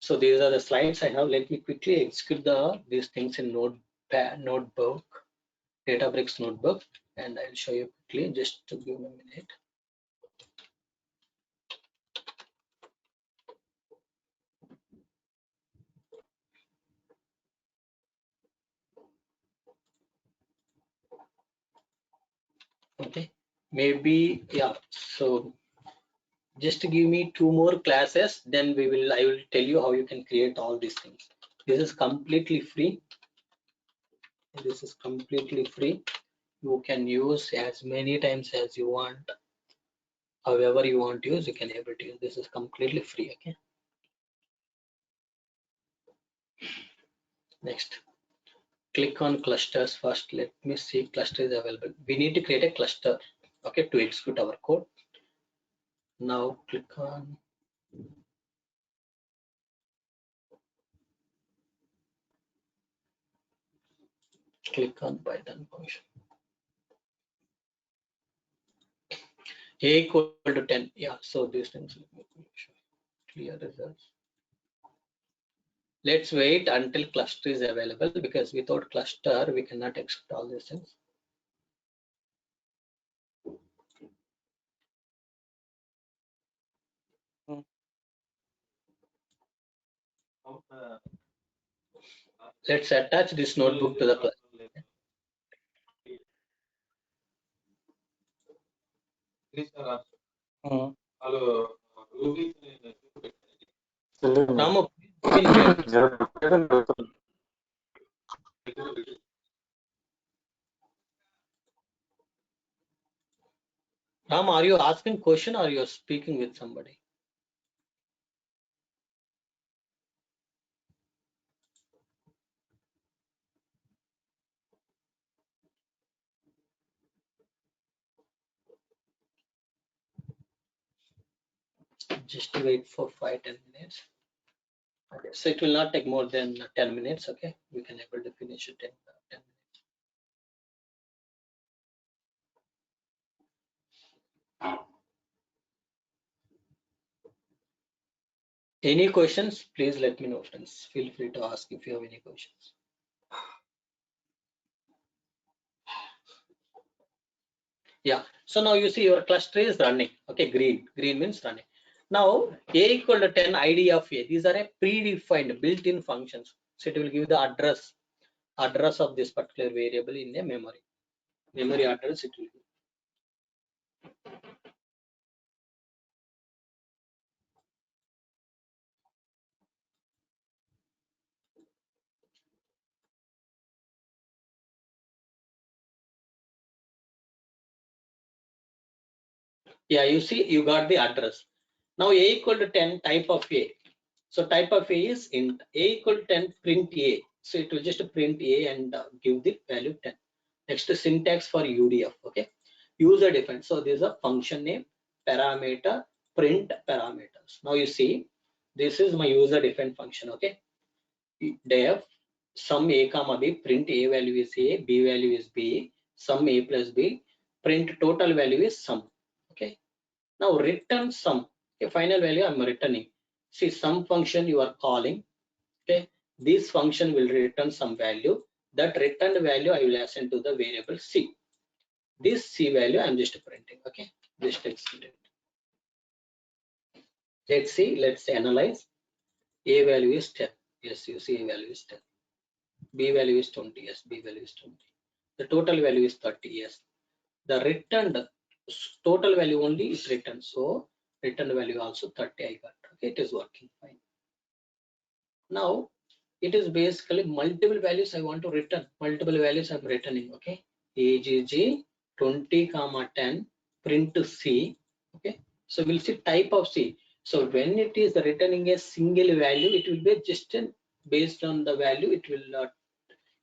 So these are the slides I have. Let me quickly execute these things in notebook, Databricks notebook, and I'll show you quickly. Just to give me a minute. Okay. Maybe, yeah. So just give me 2 more classes, then I will tell you how you can create all these things. This is completely free. This is completely free. You can use as many times as you want. However you want to use, you can able to use. This is completely free. Okay. Next, click on clusters first. Let me see cluster is available. We need to create a cluster, okay, to execute our code. Now click on Python function. A equal to 10. Yeah, so these things clear results. Let's wait until cluster is available, because without cluster we cannot execute all these things. Let's attach this notebook to the cluster. Ramu, Ram, are you asking question or you are speaking with somebody? Just wait for 5-10 minutes. Okay, so it will not take more than 10 minutes. Okay, we can able to finish it in 10 minutes. Any questions? Please let me know, friends. Feel free to ask if you have any questions. Yeah, so now you see your cluster is running. Okay, green means running. Now A equal to 10 ID of A. These are a predefined built-in functions. So it will give the address of this particular variable in a memory address. It will give. Yeah, you see, you got the address. Now A equal to 10 type of A. So type of A is int. A equal to 10 print A. So it will just print A and give the value 10. Next, syntax for UDF. Okay, user defined. So this is a function name, parameter, print parameters. Now you see, this is my user defined function. Okay, def sum A comma B, print A value is A, B value is B, sum A plus B, print total value is sum. Okay, now return sum. Okay, final value I'm returning. See, sum function you are calling. Okay, this function will return some value. That returned value I will assign to the variable C. This C value I'm just printing. Okay, just execute it. Let's see, let's analyze. A value is 10. Yes, you see A value is 10. B value is 20. Yes, B value is 20. The total value is 30. Yes, the returned total value only is returned. So returned value also 30 I got. Okay, it is working fine. Now it is basically multiple values I want to return. Multiple values I'm returning. Okay, AGG 20 comma 10 print C. Okay, so we'll see type of C. So when it is returning a single value, it will be just based on the value. It will not.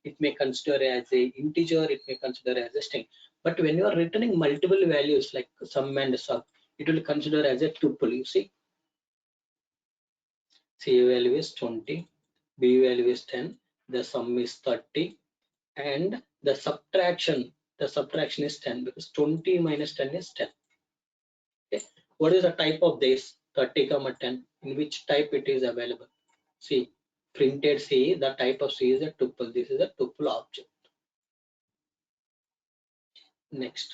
It may consider as a integer. It may consider as a string. But when you are returning multiple values like sum and sub, it will consider as a tuple. You see, C value is 20. B value is 10, the sum is 30, and the subtraction is 10 because 20 minus 10 is 10. Okay, what is the type of this 30 comma 10? In which type it is available? See, printed C, the type of C is a tuple. This is a tuple object. Next,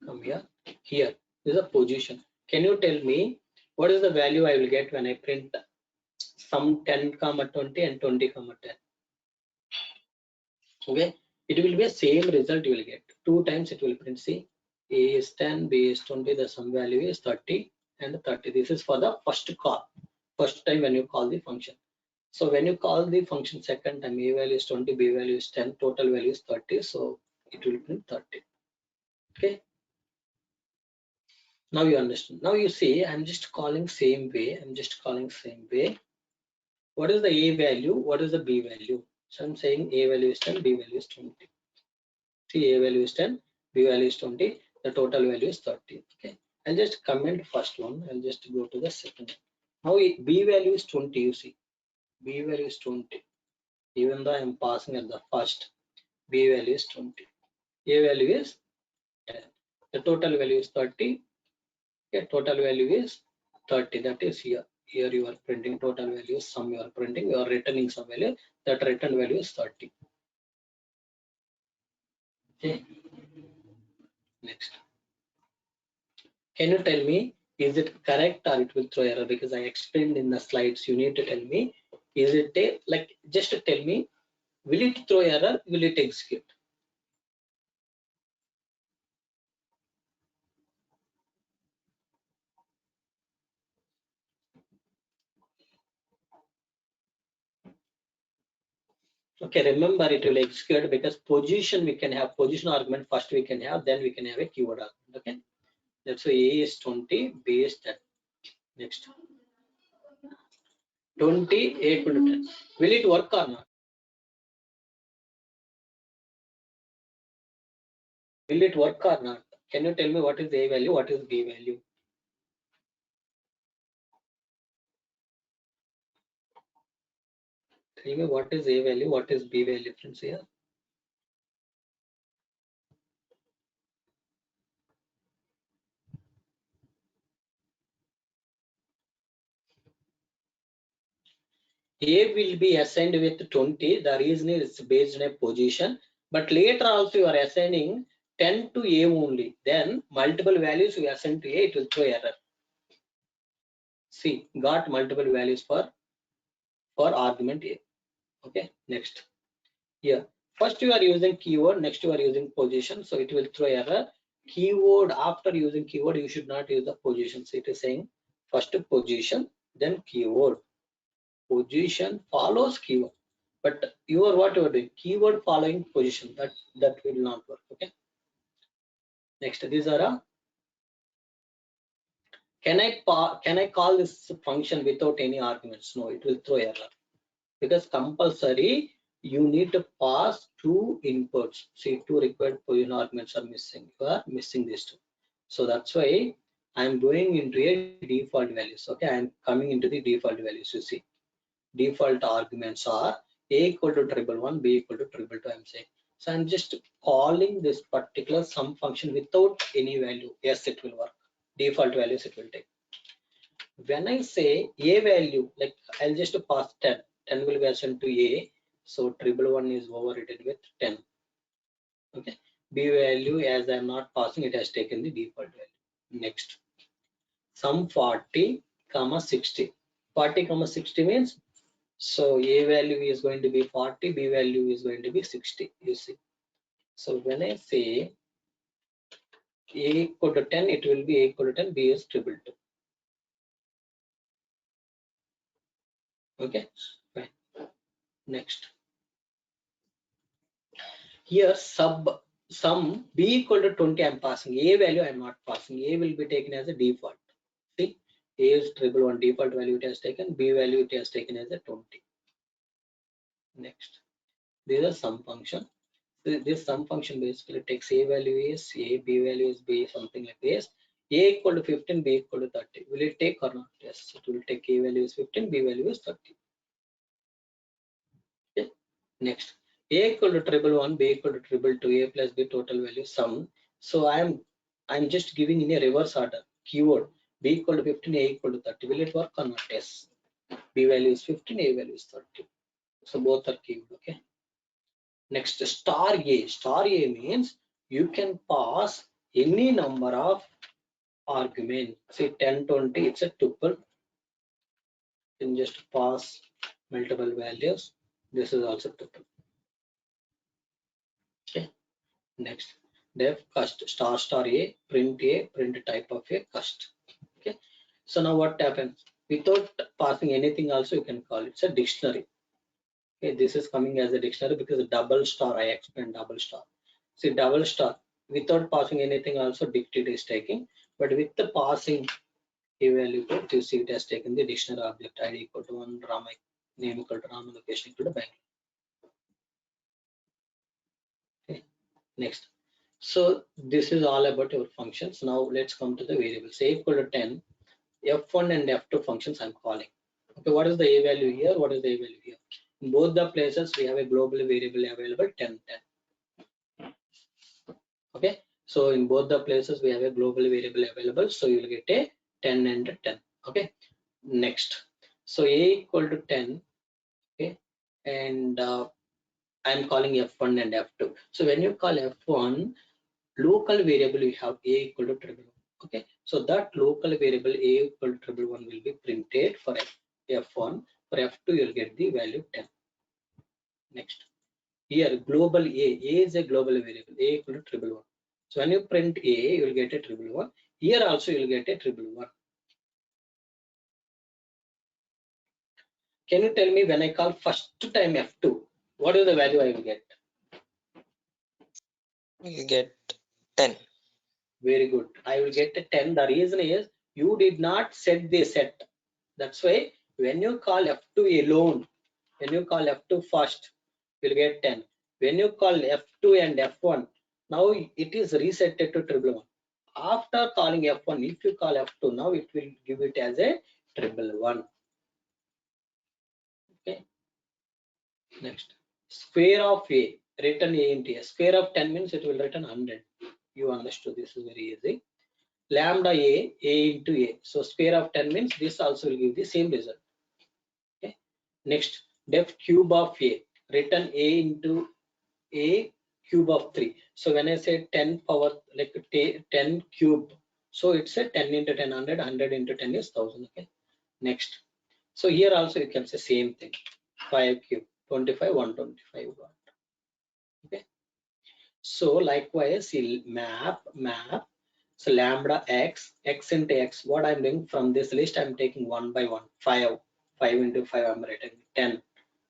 come here. Here is a position. Can you tell me what is the value I will get when I print sum 10 comma 20 and 20 comma 10? Okay, it will be a same result you will get. 2 times it will print. See, A is 10, B is 20, the sum value is 30 and 30. This is for the first call, first time when you call the function. So when you call the function second time, A value is 20, B value is 10, total value is 30. So it will print 30. Okay, now you understand. Now you see, I'm just calling same way. What is the A value? What is the B value? So I'm saying A value is 10, B value is 20. See, A value is 10, B value is 20, the total value is 30. Okay, I'll just comment first one. I'll just go to the second one. Now B value is 20. You see, B value is 20. Even though I'm passing at the first, B value is 20. A value is 10. The total value is 30. Okay, total value is 30. That is here. Here you are printing total value, sum you are printing, you are returning some value. That return value is 30. Okay. Next. Can you tell me, is it correct or it will throw error? Because I explained in the slides, you need to tell me, is it a, like, just tell me, will it throw error? Will it execute? Okay, remember it will execute because position we can have position argument first we can have, then we can have a keyword argument. Okay, that's why A is 20, B is 10. Next, 20, A equal to 10. Will it work or not? Will it work or not? Can you tell me what is A value, what is B value? Tell me what is A value, what is B value, friends here. A will be assigned with 20. The reason is based on a position, but later also you are assigning 10 to A only. Then multiple values you assign to A, it will throw error. See, got multiple values for argument A. Okay, next. Here, first you are using keyword, next you are using position, so it will throw error. Keyword, after using keyword, you should not use the position. So it is saying first position, then keyword. Position follows keyword, but you are what you are doing, keyword following position, that will not work. Okay, next, these are a, can I call this function without any arguments? No, it will throw error. because compulsory you need to pass two inputs. See, two required positional arguments are missing. You are missing these two. So that's why I'm going into a default values. Okay, I'm coming into the default values. You see, default arguments are a equal to triple one, b equal to triple two. I'm saying. So I'm just calling this particular sum function without any value. Yes, it will work. Default values it will take. When I say a value, like I'll just pass 10. 10 will be assigned to a. So triple one is overwritten with 10. Okay. B value, as I'm not passing, it has taken the default value. Next, sum 40 comma 60. 40 comma 60 means, so a value is going to be 40, b value is going to be 60. You see. So when I say a equal to 10, it will be a equal to 10, b is triple two. Okay. Fine. Next. Here sum b equal to 20 I'm passing, a value I'm not passing, a will be taken as a default. See, a is triple one, default value it has taken, b value it has taken as a 20. Next, this is a sum function. This sum function basically takes a value is a, b value is b, something like this. A equal to 15, b equal to 30. Will it take or not? Yes, it will take. A value is 15, b value is 30. Okay. Next, a equal to triple one, b equal to triple two, a plus b total value sum. So I'm just giving in a reverse order keyword. B equal to 15, a equal to 30. Will it work or not? Yes. B value is 15, a value is 30. So both are keyword. Okay. Next, star a. Star a means you can pass any number of arguments. Say 10, 20. It's a tuple. You can just pass multiple values. This is also tuple. Okay. Next, def cust star a, print type of a cust. Okay. So now what happens? Without passing anything also you can call it's a dictionary. Okay, this is coming as a dictionary because double star, I explained double star. See, double star without passing anything also dictate is taking, but with the passing a value code, you see it has taken the dictionary object ID equal to 1, Rama, name equal to Rama, location equal to Bangalore. Okay, next. So this is all about your functions. Now let's come to the variables. A equal to 10, f1 and f2 functions I'm calling. Okay, what is the a value here? What is the a value here? In both the places we have a global variable available 10, 10. Okay, so in both the places we have a global variable available, so you will get a 10 and 10. Okay, next, so a equal to 10. Okay, and I'm calling f1 and f2. So when you call f1, local variable you have a equal to triple one. Okay, so that local variable a equal to triple one will be printed for f1. For f2 you'll get the value 10. Next, here global a is a global variable, a equal to triple one. So when you print a, you will get a triple one. Here also you will get a triple one. Can you tell me when I call first time f2, what is the value I will get? We'll get 10. Very good. I will get a 10. The reason is you did not set the set. That's why when you call f2 alone, when you call f2 first, you will get 10. When you call f2 and f1, now it is reset to triple one. After calling f1, if you call f2, now it will give it as a triple one. Okay. Next, square of a, return a into a. Square of 10 means it will return 100. You understood, this is very easy. Lambda a into a. So square of 10 means this also will give the same result. Okay. Next, def cube of a, return a into a cube of 3. So when I say 10 power, like 10 cube, so it's a 10 into 10, 100, 100 into 10 is 1000. Okay. Next, so here also you can say same thing, 5 cube, 25, 125. Okay. So likewise, map. So lambda x into x. What I'm doing from this list, I'm taking one by one. 5 into 5, I'm writing 10.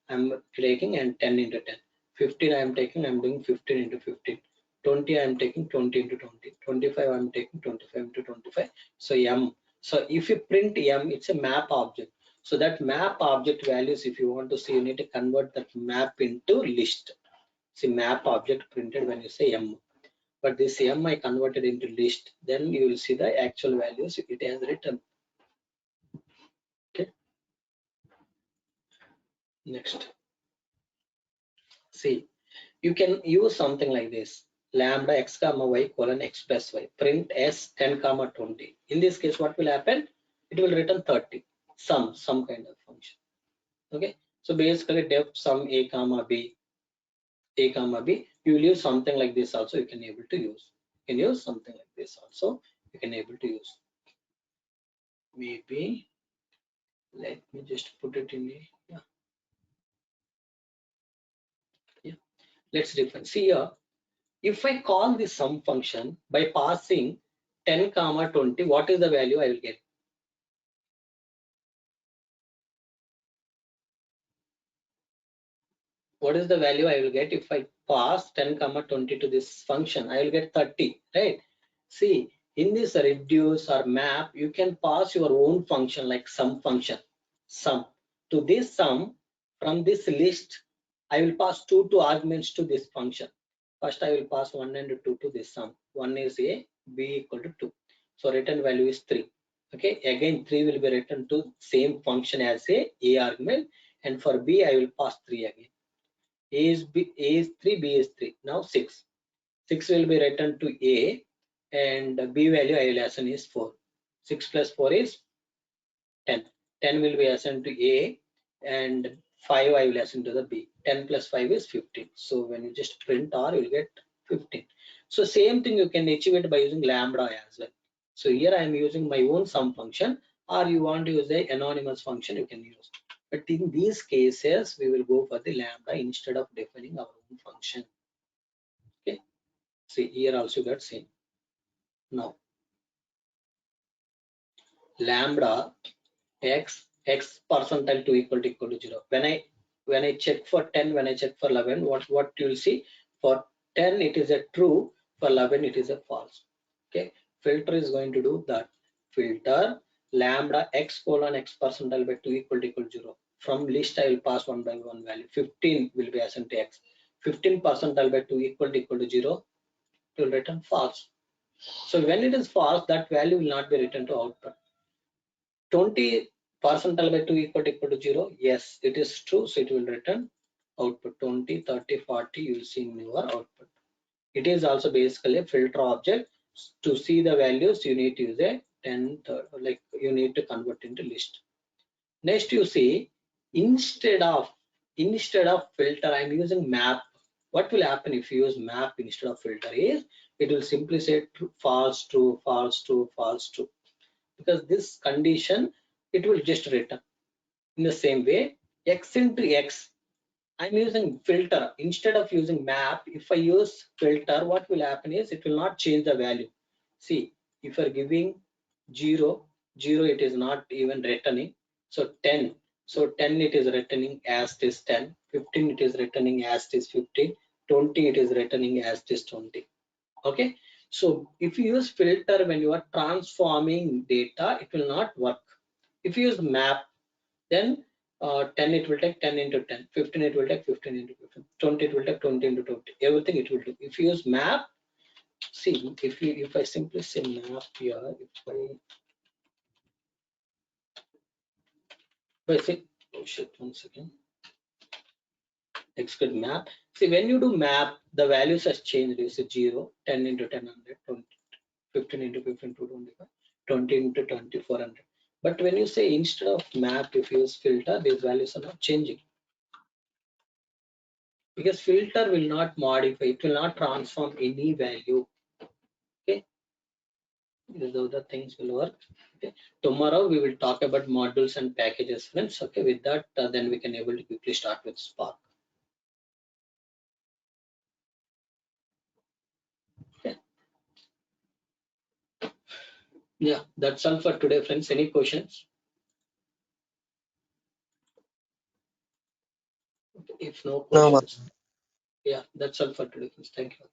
I'm taking and 10 into 10. 15 I'm taking, I'm doing 15 into 15. 20 I'm taking 20 into 20. 25 I'm taking 25 into 25. So m. So if you print m, it's a map object. So that map object values, if you want to see, you need to convert that map into list. See, map object printed when you say M, but this M I converted into list, then you will see the actual values it has written. Okay. Next, see, you can use something like this: lambda x comma y colon x plus y, print s 10 comma 20. In this case, what will happen? It will return 30, some kind of function. Okay, so basically def sum a comma b, you will use something like this also. You can able to use. You can use something like this also. You can able to use. Maybe let me just put it in a, yeah. Let's define. See here, if I call this sum function by passing 10 comma 20, what is the value I will get? What is the value I will get if I pass 10 comma 20 to this function? I will get 30, right? See, in this reduce or map, you can pass your own function like sum function, sum. To this sum, from this list, I will pass two arguments to this function. First, I will pass 1 and 2 to this sum. 1 is a, b equal to 2. So return value is 3. Okay, again 3 will be written to same function as a argument, and for b I will pass 3 again. A is 3, B is 3. Now 6. 6 will be written to A, and B value I will assign is 4. 6 plus 4 is 10. 10 will be assigned to A, and 5 I will assign to the B. 10 plus 5 is 15. So when you just print R, you will get 15. So same thing you can achieve it by using lambda as well. So here I am using my own sum function, or you want to use the anonymous function, you can use. But in these cases, we will go for the lambda instead of defining our own function. Okay. See, here also got same. Now, lambda x percentile 2 equal to 0. When I check for 10, when I check for 11, what you will see? For 10 it is a true, for 11 it is a false. Okay. Filter is going to do that. Filter lambda x colon x percentile by 2 equal to 0. From list I will pass 1 by 1 value. 15 will be assigned to x. 15 percentile by 2 equal to 0, it will return false. So when it is false, that value will not be returned to output. 20 percentile by 2 equal to 0. Yes, it is true. So it will return output 20, 30, 40. You will see in your output. It is also basically a filter object. To see the values, you need to use a 10, like you need to convert into list. Next, you see, instead of filter, I'm using map. What will happen if you use map instead of filter is it will simply say true, false, true, false, true, false, true. Because this condition, it will just return. In the same way, x into x, I'm using filter instead of using map. If I use filter, what will happen is it will not change the value. See, if you're giving 0, it is not even returning. So 10, it is returning as it is 10. 15 it is returning as it is 15. 20 it is returning as it is 20. Okay, so if you use filter when you are transforming data, it will not work. If you use map, then 10 it will take 10 into 10, 15 it will take 15 into 15, 20 it will take 20 into 20, everything it will do. If you use map, see, if I simply say map here, if I say, oh shit, 1 second, execute map. See, when you do map, the values has changed. You see 0, 10 into 10, 100, 20, 15 into 15, 225, 20 into 20, 400. But when you say instead of map, if you use filter, these values are not changing. Because filter will not modify, it will not transform any value. Okay, these are the things will work. Okay, tomorrow we will talk about modules and packages, friends. Okay, with that, then we can able to quickly start with Spark. Okay. Yeah, that's all for today, friends. Any questions? Okay, if no questions, yeah, that's all for today, friends. Thank you.